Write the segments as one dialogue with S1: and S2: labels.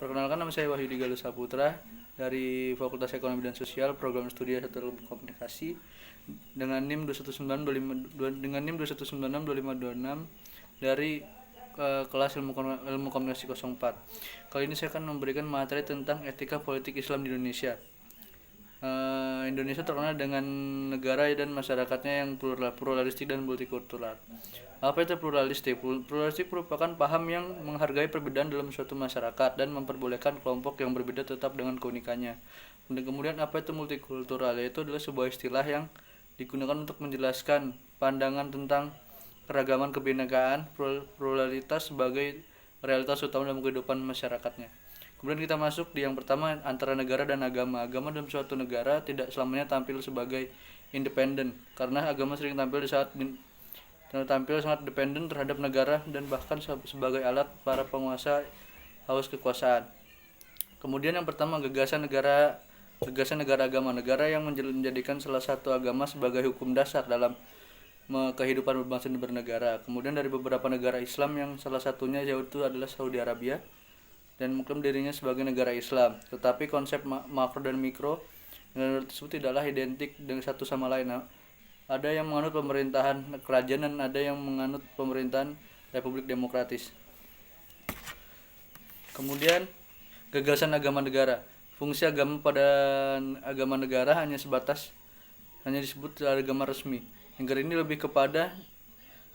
S1: Perkenalkan, nama saya Wahyudi Galus Saputra dari Fakultas Ekonomi dan Sosial, Program Studi S1 Ilmu Komunikasi dengan NIM 2192526 dari kelas ilmu komunikasi 04. Kali ini saya akan memberikan materi tentang etika politik Islam di Indonesia. Indonesia terkenal dengan negara dan masyarakatnya yang pluralistik dan multikultural. Apa itu pluralistik? Pluralistik merupakan paham yang menghargai perbedaan dalam suatu masyarakat dan memperbolehkan kelompok yang berbeda tetap dengan keunikannya. Dan kemudian apa itu multikultural? Yaitu adalah sebuah istilah yang digunakan untuk menjelaskan pandangan tentang keragaman kebinekaan, pluralitas sebagai realitas utama dalam kehidupan masyarakatnya. Kemudian kita masuk di yang pertama, antara negara dan agama. Agama dalam suatu negara tidak selamanya tampil sebagai independen, karena agama sering tampil sangat dependen terhadap negara dan bahkan sebagai alat para penguasa haus kekuasaan. Kemudian yang pertama, gagasan negara agama. Negara yang menjadikan salah satu agama sebagai hukum dasar dalam kehidupan berbangsa dan bernegara. Kemudian dari beberapa negara Islam yang salah satunya yaitu adalah Saudi Arabia, dan mengklaim dirinya sebagai negara Islam. Tetapi konsep makro dan mikro negara tersebut tidaklah identik dengan satu sama lain. Ada yang menganut pemerintahan kerajaan dan ada yang menganut pemerintahan republik demokratis. Kemudian gagasan agama negara. Fungsi agama pada agama negara hanya disebut agama resmi. Negara ini lebih kepada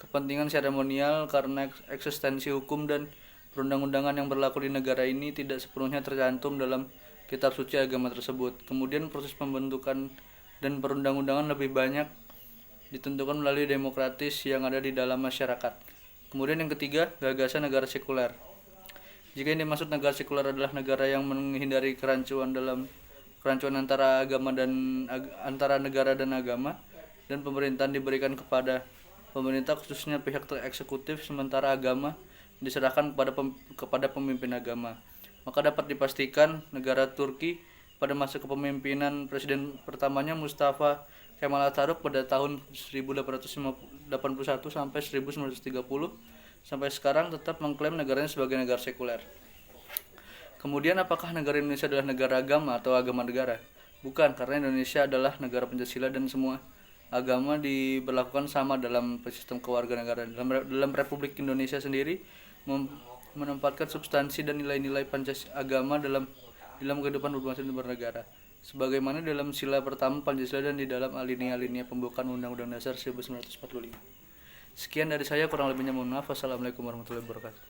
S1: kepentingan seremonial karena eksistensi hukum dan perundang-undangan yang berlaku di negara ini tidak sepenuhnya tercantum dalam kitab suci agama tersebut. Kemudian proses pembentukan dan perundang-undangan lebih banyak ditentukan melalui demokratis yang ada di dalam masyarakat. Kemudian yang ketiga, gagasan negara sekuler. Jika yang dimaksud negara sekuler adalah negara yang menghindari kerancuan antara negara dan agama, dan pemerintahan diberikan kepada pemerintah, khususnya pihak eksekutif, sementara agama diserahkan kepada pemimpin agama. Maka dapat dipastikan negara Turki pada masa kepemimpinan presiden pertamanya Mustafa Kemal Atatürk pada tahun 1881 sampai 1930 sampai sekarang tetap mengklaim negaranya sebagai negara sekuler. Kemudian apakah negara Indonesia adalah negara agama atau agama negara? Bukan, karena Indonesia adalah negara Pancasila dan semua agama diberlakukan sama dalam sistem kewarganegaraan. Dalam Republik Indonesia sendiri menempatkan substansi dan nilai-nilai agama dalam kehidupan berbangsa dan bernegara, sebagaimana dalam sila pertama Pancasila dan di dalam alinea pembukaan Undang-Undang Dasar 1945. Sekian dari saya, kurang lebihnya mohon maaf. Wassalamualaikum warahmatullahi wabarakatuh.